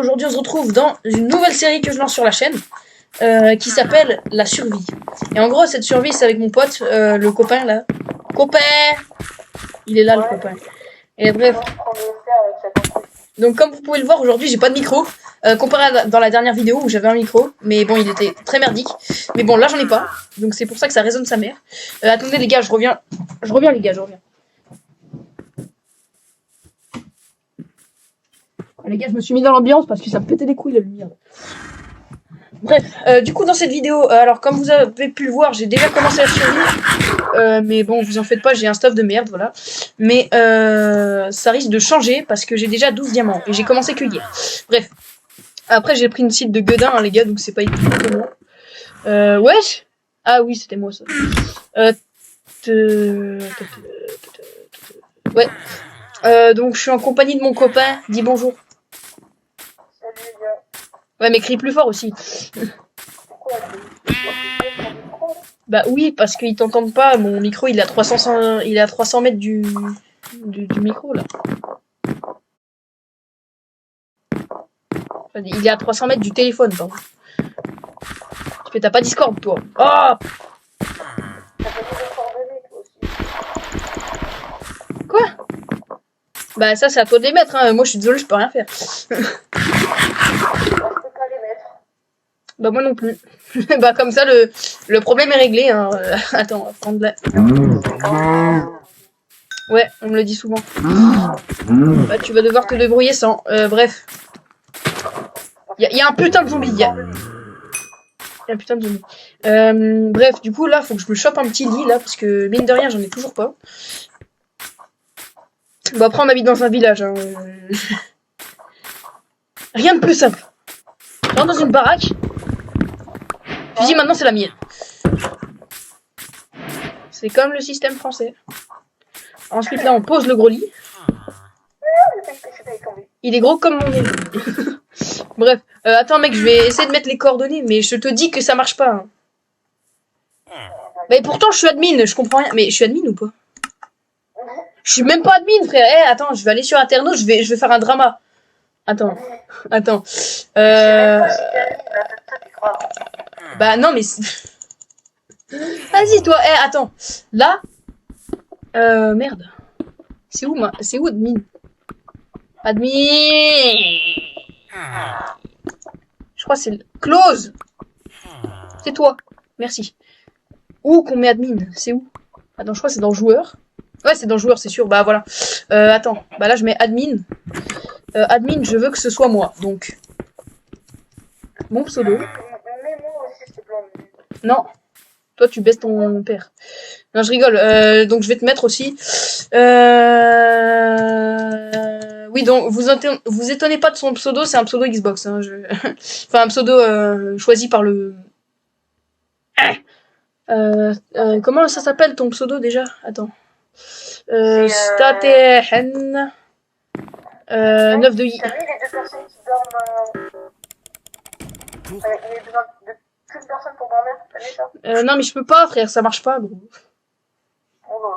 aujourd'hui on se retrouve dans une nouvelle série que je lance sur la chaîne qui s'appelle La Survie. Et en gros cette survie c'est avec mon pote, le copain là. Copain. Il est là le copain. Et bref. Donc comme vous pouvez le voir aujourd'hui j'ai pas de micro. Comparé à dans la dernière vidéo où j'avais un micro. Mais bon il était très merdique. Mais bon là j'en ai pas. Donc c'est pour ça que ça résonne sa mère. Attendez les gars je reviens. Je reviens les gars je reviens. Les gars, je me suis mis dans l'ambiance parce que ça me pétait les couilles la lumière. Bref, du coup dans cette vidéo, alors comme vous avez pu le voir, j'ai déjà commencé à survivre. Mais bon, vous en faites pas, j'ai un stuff de merde, voilà. Mais ça risque de changer parce que j'ai déjà 12 diamants et j'ai commencé que hier. Bref. Après j'ai pris une cible de gueudin, hein, les gars, donc c'est pas évident. Wesh. Ah oui, c'était moi ça. Ouais. Donc je suis en compagnie de mon copain. Dis bonjour. Ouais, mais crie plus fort aussi. Bah oui, parce qu'ils t'entendent pas. Mon micro, il est à 300 mètres du micro, là. Enfin, il est à 300 mètres du téléphone, pardon. T'as pas Discord, toi. Oh! Quoi? Bah ça, c'est à toi de les mettre, hein. Moi, je suis désolé, je peux rien faire. Bah moi non plus. Bah comme ça le problème est réglé. Hein. Attends, on va prendre la... Ouais, on me le dit souvent. Bah tu vas devoir te débrouiller sans. Bref. Il y a un putain de zombie. Il y a un putain de zombie. Bref, du coup là, faut que je me chope un petit lit là, parce que mine de rien, j'en ai toujours pas. Bon après on habite dans un village. Hein. Rien de plus simple. Je rentre dans une baraque. Tu dis maintenant c'est la mienne. C'est comme le système français. Ensuite là on pose le gros lit. Il est gros comme mon nez. Bref, attends mec, je vais essayer de mettre les coordonnées, mais je te dis que ça marche pas. Hein. Mais pourtant je suis admin, je comprends rien. Mais je suis admin ou pas? Je suis même pas admin frère. Eh attends, je vais aller sur Internet, je vais faire un drama. Attends. Bah non mais... Vas-y toi, attends. Là... merde. C'est où admin? Admin. Je crois que c'est... Close. C'est toi. Merci. Où qu'on met admin? C'est où? Attends, je crois que c'est dans joueur. Ouais, c'est dans joueur, c'est sûr. Bah voilà. Attends. Bah là, je mets admin. Admin, je veux que ce soit moi. Donc... Mon pseudo. Non. Toi, tu baisses ton père. Non, je rigole. Donc, je vais te mettre aussi. Oui, donc, vous étonnez pas de son pseudo. C'est un pseudo Xbox. Hein, enfin, un pseudo choisi par le... comment ça s'appelle ton pseudo déjà? Attends. Statehen 9 de I. T'as vu les deux personnes qui dorment il y a besoin de plus de personnes pour dormir, t'as vu ça? Non mais je peux pas frère, ça marche pas gros. Oh là là.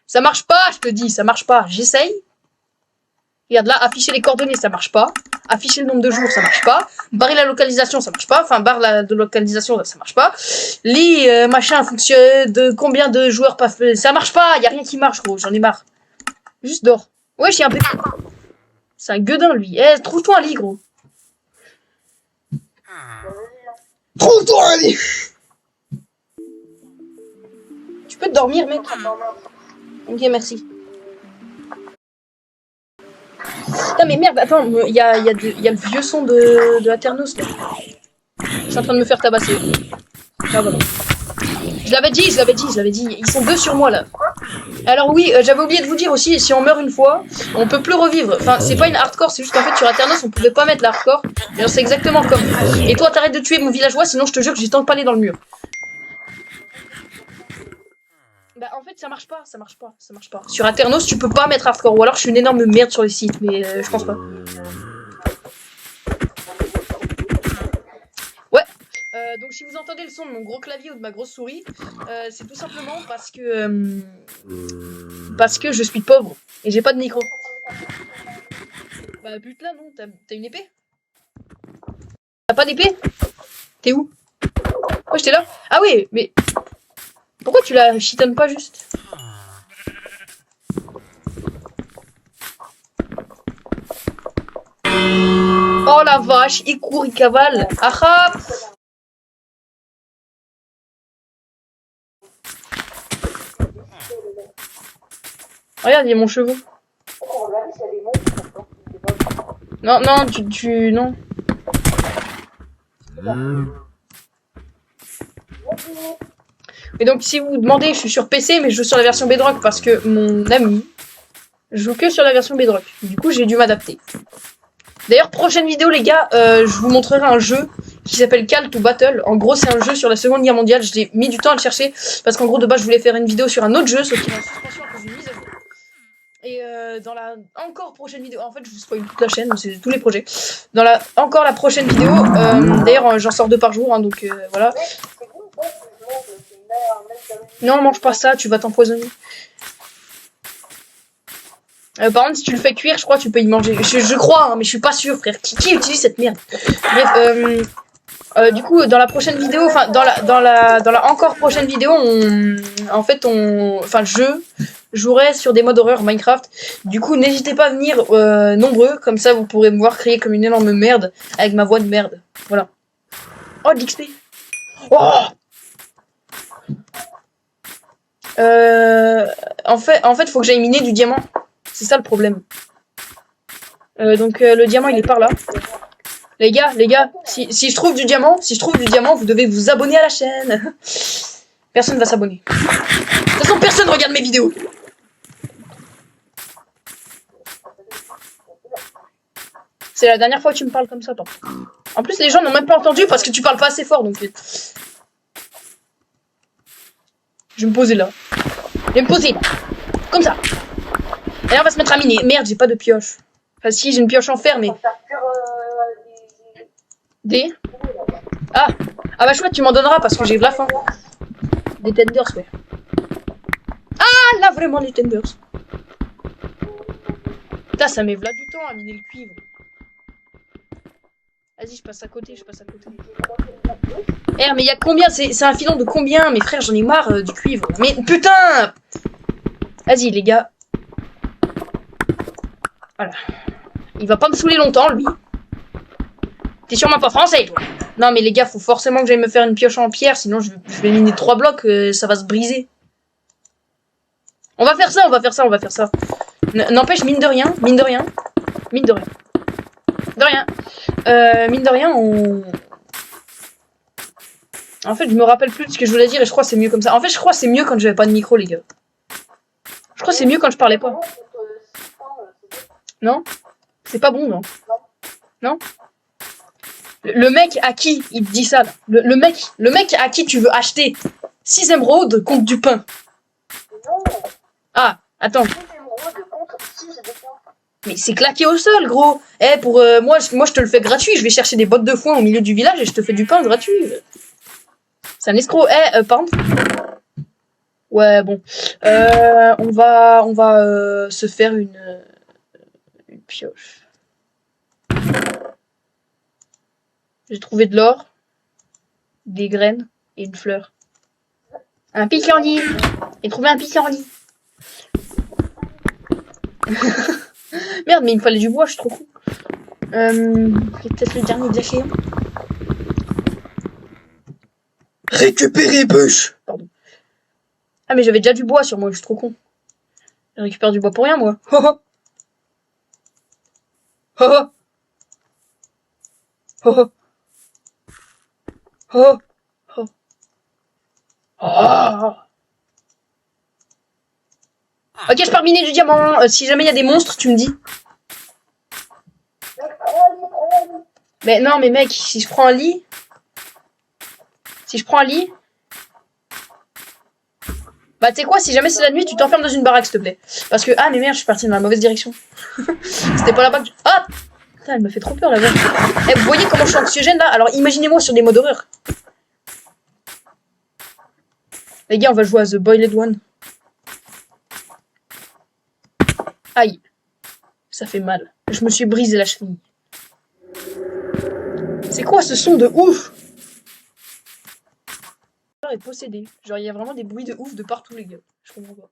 Ça marche pas, je te dis, ça marche pas. J'essaye. Regarde là, afficher les coordonnées, ça marche pas. Afficher le nombre de jours, ça marche pas. Barrer la localisation, ça marche pas. Enfin, barre de localisation, ça marche pas. Lit, machin, fonction de combien de joueurs pas fait. Ça marche pas, y a rien qui marche gros, j'en ai marre. Juste dors. Ouais, j'ai un peu... C'est un gueudin lui. Trouve-toi un lit gros. Trouve-toi un lit. Tu peux te dormir mec. Ok, merci. Non mais merde, attends, il y a le vieux son de Aternos là. Je suis en train de me faire tabasser. Ah voilà. Je l'avais dit. Ils sont deux sur moi là. Alors oui, j'avais oublié de vous dire aussi, si on meurt une fois, on peut plus revivre. Enfin, c'est pas une hardcore, c'est juste qu'en fait sur Aternos on pouvait pas mettre la hardcore. Mais c'est exactement comme. Et toi t'arrêtes de tuer mon villageois, sinon je te jure que j'ai tant de palais dans le mur. Bah en fait ça marche pas. Sur Aternos tu peux pas mettre hardcore, ou alors je suis une énorme merde sur les sites, mais je pense pas. Ouais. Donc si vous entendez le son de mon gros clavier ou de ma grosse souris, c'est tout simplement parce que je suis pauvre et j'ai pas de micro. Bah bute là, non. T'as une épée? T'as pas d'épée? T'es où? Oh, j'étais là. Ah oui, mais... Pourquoi tu la chitonnes pas juste? Oh la vache, il court, il cavale. Ah ah. Regarde, il y a mon cheveu. Non, non, non. Et donc, si vous vous demandez, je suis sur PC, mais je joue sur la version Bedrock parce que mon ami joue que sur la version Bedrock. Du coup, j'ai dû m'adapter. D'ailleurs, prochaine vidéo, les gars, je vous montrerai un jeu qui s'appelle Call to Battle. En gros, c'est un jeu sur la Seconde Guerre mondiale. J'ai mis du temps à le chercher parce qu'en gros, de base, je voulais faire une vidéo sur un autre jeu, sauf qu'il est en suspension à cause d'une mise à jour. Et dans la encore prochaine vidéo, en fait, je vous spoil toute la chaîne, c'est tous les projets. Dans la encore la prochaine vidéo, d'ailleurs, j'en sors 2 par jour, hein, donc voilà. Non, mange pas ça, tu vas t'empoisonner. Par contre, si tu le fais cuire, je crois que tu peux y manger. Je crois, hein, mais je suis pas sûr, frère. Qui utilise cette merde? Bref, du coup, dans la prochaine vidéo, enfin, dans la encore prochaine vidéo, je jouerai sur des modes horreur Minecraft. Du coup, n'hésitez pas à venir nombreux, comme ça, vous pourrez me voir crier comme une énorme merde avec ma voix de merde. Voilà. Oh, de l'XP. Oh. En fait, faut que j'aille miner du diamant. C'est ça le problème. Donc le diamant, il est par là. Les gars, si je trouve du diamant, vous devez vous abonner à la chaîne. Personne va s'abonner. De toute façon, personne regarde mes vidéos. C'est la dernière fois que tu me parles comme ça, toi. En plus, les gens n'ont même pas entendu parce que tu parles pas assez fort, donc... Je vais me poser là. Je vais me poser là. Comme ça. Et on va se mettre à miner. Merde, j'ai pas de pioche. Enfin, si, j'ai une pioche en fer, mais... Des... Ah bah chouette, tu m'en donneras parce que j'ai de la faim. Des tenders, ouais. Ah, là, vraiment, les tenders. Putain, ça met v'là du temps à miner le cuivre. Vas-y, je passe à côté. Eh, mais il y a combien? C'est un filon de combien? Mes frères, j'en ai marre du cuivre. Mais putain! Vas-y, les gars. Voilà. Il va pas me saouler longtemps, lui. T'es sûrement pas français, toi. Non, mais les gars, faut forcément que j'aille me faire une pioche en pierre, sinon je vais miner 3 blocs, ça va se briser. On va faire ça. N'empêche, mine de rien. On... En fait, je me rappelle plus de ce que je voulais dire et je crois que c'est mieux comme ça. En fait, je crois que c'est mieux quand j'avais pas de micro, les gars. Je crois que c'est mieux quand je parlais pas. Non? C'est pas bon, non? Non? Le mec à qui il te dit ça, là. Le mec à qui tu veux acheter 6 émeraudes contre du pain. Ah, attends. Mais c'est claqué au sol, gros. Eh, pour moi, je te le fais gratuit. Je vais chercher des bottes de foin au milieu du village et je te fais du pain gratuit. C'est un escroc. Eh, par contre. Ouais, bon. On va se faire une pioche. J'ai trouvé de l'or, des graines et une fleur. Un pissenlit. J'ai trouvé un pissenlit. Merde, mais il me fallait du bois, je suis trop con. C'est peut-être le dernier déchet. Récupérer bûche. Pardon. Ah, mais j'avais déjà du bois sur moi, je suis trop con. Je récupère du bois pour rien, moi. Oh oh. Oh oh. Oh oh. Oh. Ok, je pars miner du diamant. Si jamais il y a des monstres, tu me dis. Mais non, mais mec, si je prends un lit... Bah, tu sais quoi, si jamais c'est la nuit, tu t'enfermes dans une baraque, s'il te plaît. Parce que... Ah, mais merde, je suis partie dans la mauvaise direction. C'était pas là-bas que... Ah putain, elle me fait trop peur, la vache. Eh, vous voyez comment je suis anxiogène, là? Alors, imaginez-moi sur des modes horreur. Les gars, on va jouer à The Boiled One. Aïe. Ça fait mal. Je me suis brisé la cheville. C'est quoi ce son de ouf? Est possédé. Genre, il y a vraiment des bruits de ouf de partout, les gars. Je comprends pas.